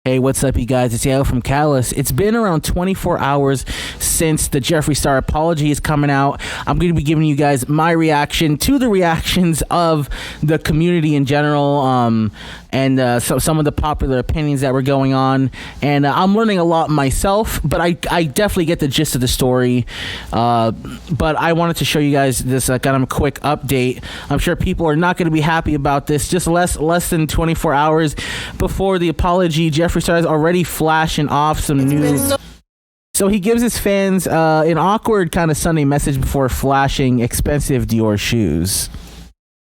Hey, what's up, you guys? It's Yale from Callus. It's been around 24 hours since the Jeffree Star apology is coming out. I'm going to be giving you guys my reaction to the reactions of the community in general, and some of the popular opinions that were going on. And I'm learning a lot myself, but I definitely get the gist of the story. But I wanted to show you guys this kind of quick update. I'm sure people are not going to be happy about this. Just less than 24 hours before the apology, Jeffree Star is already flashing off some news. So he gives his fans an awkward kind of Sunday message before flashing expensive Dior shoes.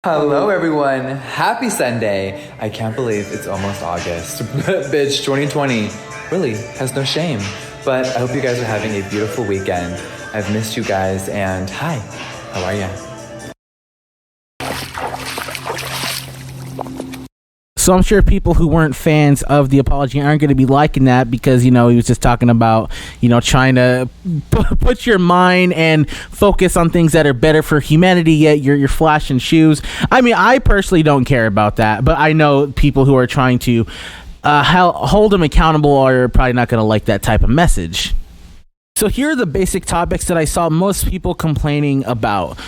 Hello everyone, happy Sunday. I can't believe it's almost August. Bitch, 2020 really has no shame. But I hope you guys are having a beautiful weekend. I've missed you guys, and hi, how are ya? So I'm sure people who weren't fans of the apology aren't going to be liking that because, you know, he was just talking about, you know, trying to put your mind and focus on things that are better for humanity, yet you're flashing shoes. I mean, I personally don't care about that, but I know people who are trying to hold him accountable are probably not going to like that type of message. So here are the basic topics that I saw most people complaining about.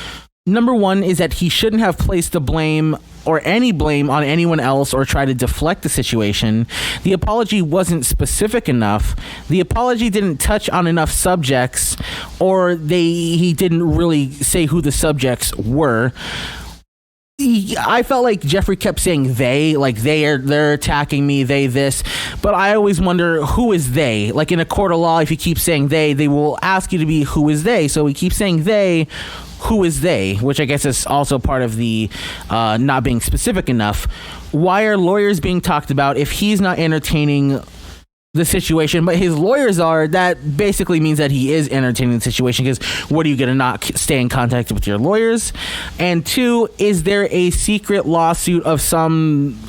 Number one is that he shouldn't have placed the blame or any blame on anyone else or try to deflect the situation. The apology wasn't specific enough. The apology didn't touch on enough subjects, or he didn't really say who the subjects were. I felt like Jeffree kept saying they, like they're attacking me, they this, but I always wonder who is they. Like in a court of law, if you keep saying they will ask you to be who is they. So we keep saying they. Who is they? Which I guess is also part of the not being specific enough. Why are lawyers being talked about if he's not entertaining the situation, but his lawyers are? That basically means that he is entertaining the situation, because what are you going to not stay in contact with your lawyers? And two, is there a secret lawsuit of some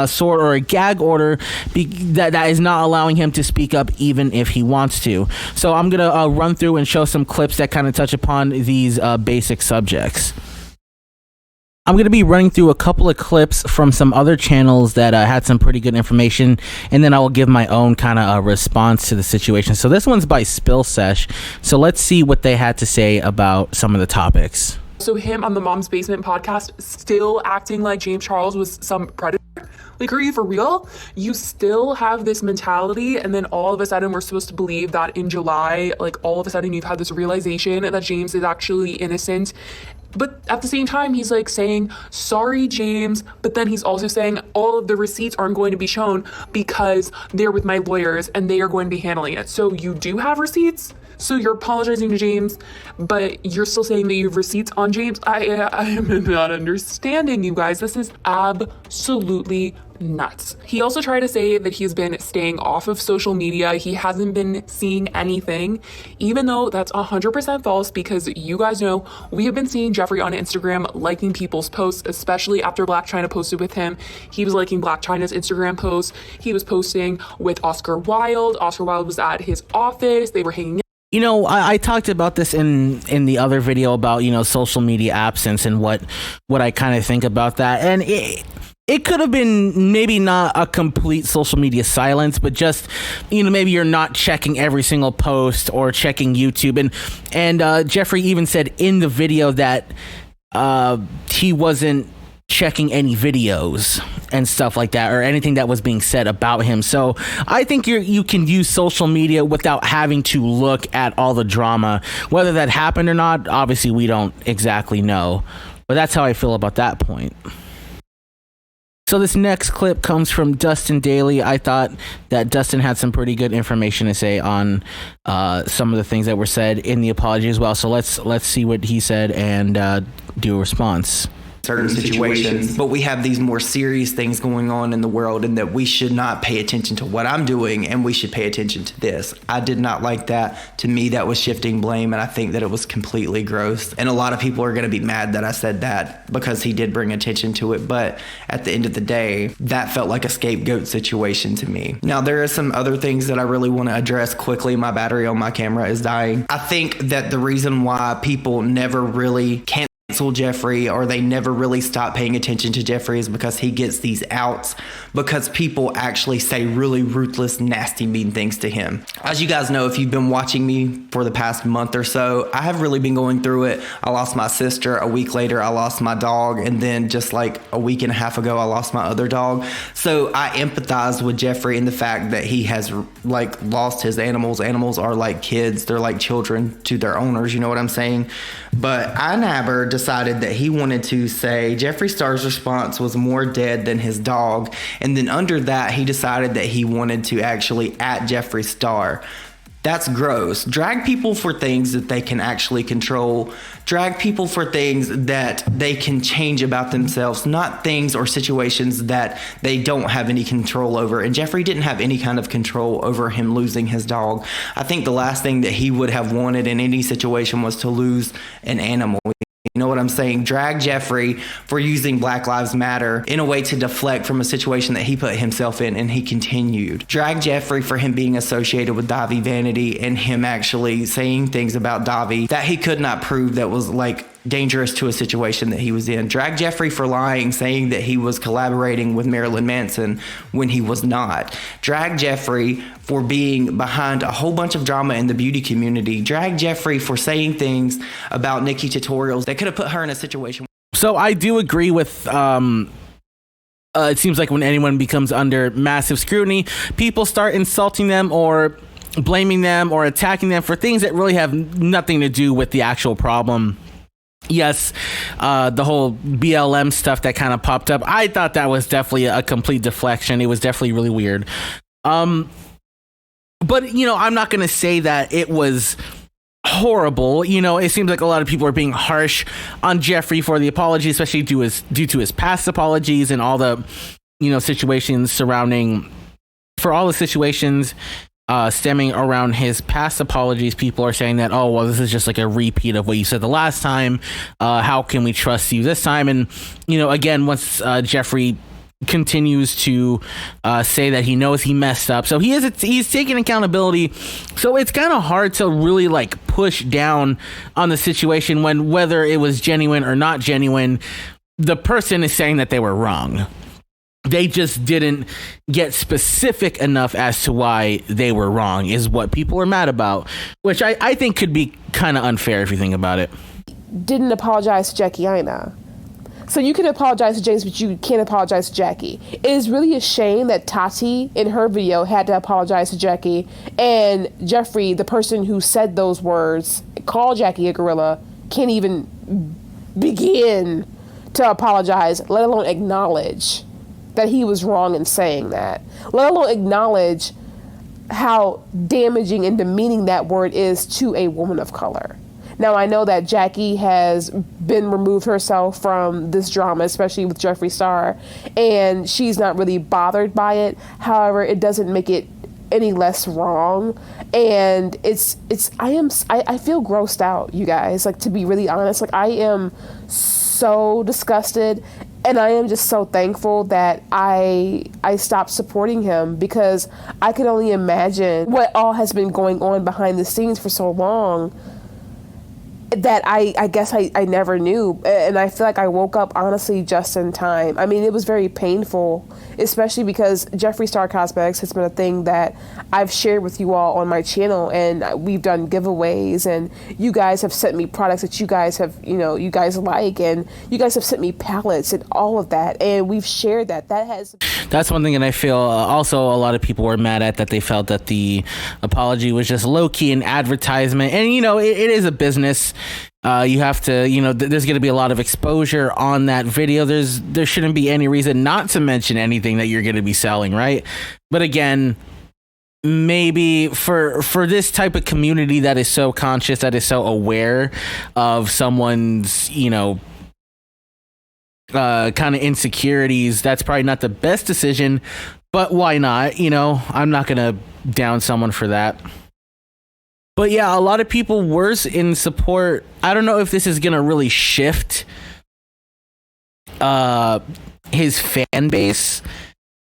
sort or a gag order that is not allowing him to speak up even if he wants to? So I'm going to run through and show some clips that kind of touch upon these basic subjects. I'm going to be running through a couple of clips from some other channels that had some pretty good information, and then I will give my own kind of response to the situation. So this one's by Spill Sesh. So let's see what they had to say about some of the topics. So him on the Mom's Basement podcast still acting like James Charles was some predator. Like, are you for real? You still have this mentality, and then all of a sudden we're supposed to believe that in July, like all of a sudden you've had this realization that James is actually innocent. But at the same time, he's like saying, sorry, James. But then he's also saying all of the receipts aren't going to be shown because they're with my lawyers and they are going to be handling it. So you do have receipts? So you're apologizing to James, but you're still saying that you have receipts on James? I am not understanding, you guys. This is absolutely nuts. He also tried to say that he's been staying off of social media. He hasn't been seeing anything, even though that's 100% false, because you guys know we have been seeing Jeffree on Instagram liking people's posts, especially after Black China posted with him. He was liking Black China's Instagram posts. He was posting with Oscar Wilde. Oscar Wilde was at his office. They were hanging out. You know, I talked about this in the other video about, you know, social media absence and what I kind of think about that. And it could have been maybe not a complete social media silence, but just, you know, maybe you're not checking every single post or checking YouTube. And Jeffree even said in the video that he wasn't checking any videos and stuff like that, or anything that was being said about him. So I think you can use social media without having to look at all the drama. Whether that happened or not, obviously we don't exactly know, but that's how I feel about that point. So this next clip comes from Dustin Daly. I thought that Dustin had some pretty good information to say on some of the things that were said in the apology as well. So let's see what he said and do a response. Certain situations, but we have these more serious things going on in the world, and that we should not pay attention to what I'm doing and we should pay attention to this. I did not like that. To me, that was shifting blame, and I think that it was completely gross. And a lot of people are going to be mad that I said that because he did bring attention to it, but at the end of the day, that felt like a scapegoat situation to me. Now, there are some other things that I really want to address quickly. My battery on my camera is dying. I think that the reason why people never really can't cancel Jeffree, or they never really stop paying attention to Jeffree, is because he gets these outs because people actually say really ruthless, nasty, mean things to him. As you guys know, if you've been watching me for the past month or so, I have really been going through it. I lost my sister. A week later, I lost my dog. And then just like a week and a half ago, I lost my other dog. So I empathize with Jeffree in the fact that he has like lost his animals. Animals are like kids. They're like children to their owners. You know what I'm saying? But iNabber decided that he wanted to say Jeffree Star's response was more dead than his dog. And then under that, he decided that he wanted to actually at Jeffree Star. That's gross. Drag people for things that they can actually control. Drag people for things that they can change about themselves, not things or situations that they don't have any control over. And Jeffree didn't have any kind of control over him losing his dog. I think the last thing that he would have wanted in any situation was to lose an animal. You know what I'm saying? Drag Jeffree for using Black Lives Matter in a way to deflect from a situation that he put himself in, and he continued. Drag Jeffree for him being associated with Davi Vanity and him actually saying things about Davi that he could not prove that was like dangerous to a situation that he was in. Drag Jeffree for lying, saying that he was collaborating with Marilyn Manson when he was not. Drag Jeffree for being behind a whole bunch of drama in the beauty community. Drag Jeffree for saying things about Nikki Tutorials that could have put her in a situation. So I do agree with it seems like when anyone becomes under massive scrutiny, people start insulting them or blaming them or attacking them for things that really have nothing to do with the actual problem. Yes, the whole BLM stuff that kind of popped up, I thought that was definitely a complete deflection. It was definitely really weird. But, you know, I'm not going to say that it was horrible. You know, it seems like a lot of people are being harsh on Jeffree for the apology, especially due to his past apologies and all the, you know, situations surrounding, for all the situations stemming around his past apologies. People are saying that, oh, well, this is just like a repeat of what you said the last time. How can we trust you this time? And, you know, again, once Jeffree continues to say that he knows he messed up, so he's taking accountability. So it's kind of hard to really like push down on the situation when, whether it was genuine or not genuine, the person is saying that they were wrong. They just didn't get specific enough as to why they were wrong is what people are mad about, which I think could be kind of unfair if you think about it. Didn't apologize to Jackie Aina. So you can apologize to James, but you can't apologize to Jackie. It is really a shame that Tati, in her video, had to apologize to Jackie, and Jeffree, the person who said those words, called Jackie a gorilla, can't even begin to apologize, let alone acknowledge that he was wrong in saying that, let alone acknowledge how damaging and demeaning that word is to a woman of color. Now, I know that Jackie has been removed herself from this drama, especially with Jeffree Star, and she's not really bothered by it. However, it doesn't make it any less wrong. And I feel grossed out, you guys, like, to be really honest. Like, I am so disgusted, and I am just so thankful that I stopped supporting him, because I could only imagine what all has been going on behind the scenes for so long that I guess I never knew. And I feel like I woke up, honestly, just in time. I mean, it was very painful, especially because Jeffree Star Cosmetics has been a thing that I've shared with you all on my channel, and we've done giveaways, and you guys have sent me products that you guys have, you guys like, and you guys have sent me palettes and all of that, and we've shared that. That's one thing that I feel also a lot of people were mad at, that they felt that the apology was just low-key an advertisement. And, it is a business. You have to, there's going to be a lot of exposure on that video. There shouldn't be any reason not to mention anything that you're going to be selling, right? But again, maybe for this type of community that is so conscious, that is so aware of someone's, kind of insecurities, that's probably not the best decision, but why not? I'm not going to down someone for that. But yeah, a lot of people were in support. I don't know if this is going to really shift his fan base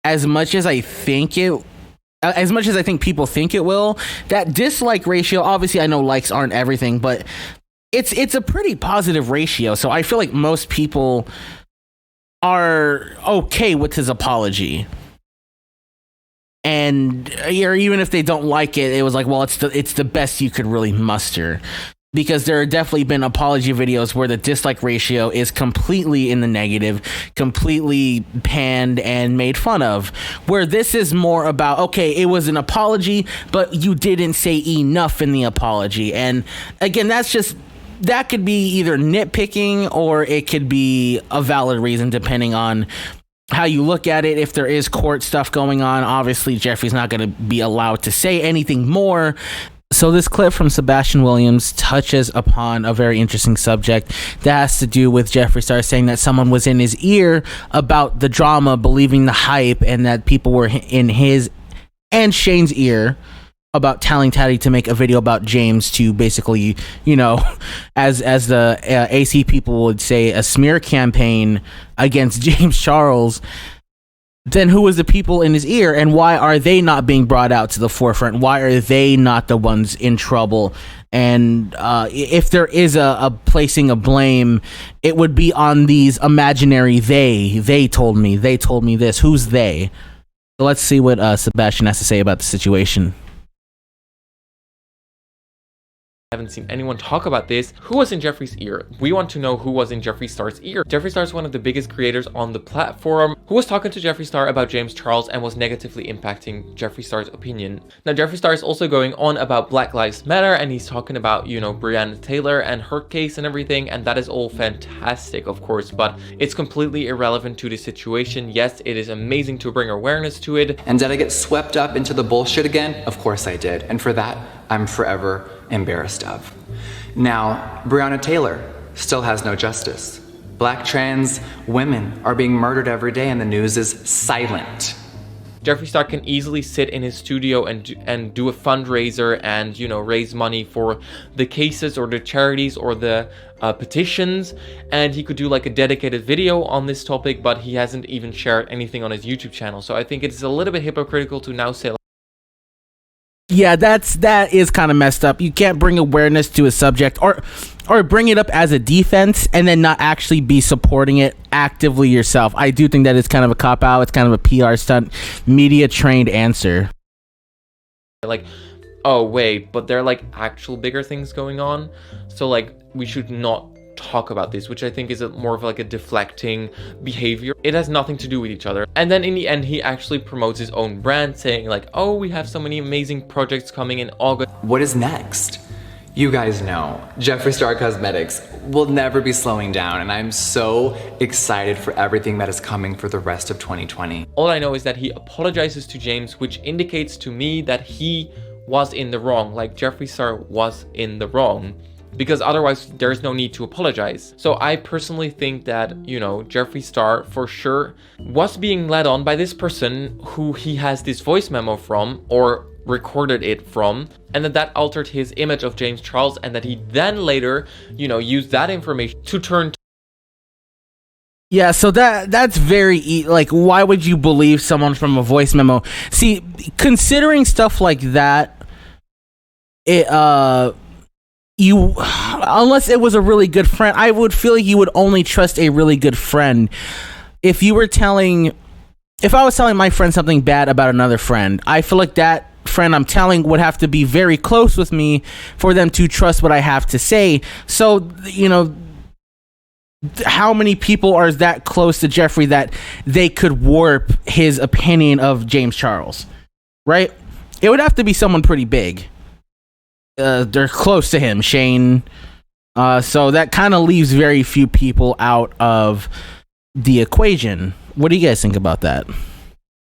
as much as I think people think it will. That dislike ratio, obviously I know likes aren't everything, but it's a pretty positive ratio. So I feel like most people are okay with his apology. And or even if they don't like it, it was like, well, it's the best you could really muster. Because there have definitely been apology videos where the dislike ratio is completely in the negative, completely panned and made fun of. Where this is more about, okay, it was an apology, but you didn't say enough in the apology. And again, that could be either nitpicking or it could be a valid reason depending on how you look at it. If there is court stuff going on, obviously Jeffree's not going to be allowed to say anything more. So this clip from Sebastian Williams touches upon a very interesting subject that has to do with Jeffree Star saying that someone was in his ear about the drama, believing the hype, and that people were in his and Shane's ear about telling Taddy to make a video about James to basically, you know, as the AC people would say, a smear campaign against James Charles. Then who was the people in his ear, and why are they not being brought out to the forefront? Why are they not the ones in trouble? And if there is a placing of blame, it would be on these imaginary they told me this. Who's they? So let's see what Sebastian has to say about the situation. Haven't seen anyone talk about this. Who was in Jeffree's ear? We want to know who was in Jeffree Star's ear. Jeffree Star is one of the biggest creators on the platform who was talking to Jeffree Star about James Charles and was negatively impacting Jeffree Star's opinion. Now, Jeffree Star is also going on about Black Lives Matter, and he's talking about, you know, Breonna Taylor and her case and everything, and that is all fantastic, of course, but it's completely irrelevant to the situation. Yes, it is amazing to bring awareness to it. And did I get swept up into the bullshit again? Of course I did. And for that, I'm forever embarrassed of. Now, Breonna Taylor still has no justice. Black trans women are being murdered every day and the news is silent. Jeffree Star can easily sit in his studio and do a fundraiser and, you know, raise money for the cases or the charities or the petitions, and he could do like a dedicated video on this topic, but he hasn't even shared anything on his YouTube channel. So I think it's a little bit hypocritical to now say, yeah, that is kind of messed up. You can't bring awareness to a subject or bring it up as a defense and then not actually be supporting it actively yourself. I do think that is kind of a cop-out. It's kind of a PR stunt, media-trained answer. Like, oh, wait, but there are like actual bigger things going on. So like, we should not talk about this, which I think is more of like a deflecting behavior. It has nothing to do with each other. And then in the end, he actually promotes his own brand, saying like, oh, we have so many amazing projects coming in August. What is next? You guys know Jeffree Star Cosmetics will never be slowing down, and I'm so excited for everything that is coming for the rest of 2020. All I know is that he apologizes to James, which indicates to me that he was in the wrong, like Jeffree Star was in the wrong, because otherwise there's no need to apologize. So I personally think that, you know, Jeffree Star for sure was being led on by this person who he has this voice memo from or recorded it from, and that altered his image of James Charles, and that he then later, you know, used that information to turn. Yeah, so that's very like, why would you believe someone from a voice memo? See, considering stuff like that, you, unless it was a really good friend, I would feel like you would only trust a really good friend. If I was telling my friend something bad about another friend, I feel like that friend I'm telling would have to be very close with me for them to trust what I have to say. So, you know, how many people are that close to Jeffree that they could warp his opinion of James Charles, right? It would have to be someone pretty big. They're close to him, Shane. So that kind of leaves very few people out of the equation. What do you guys think about that?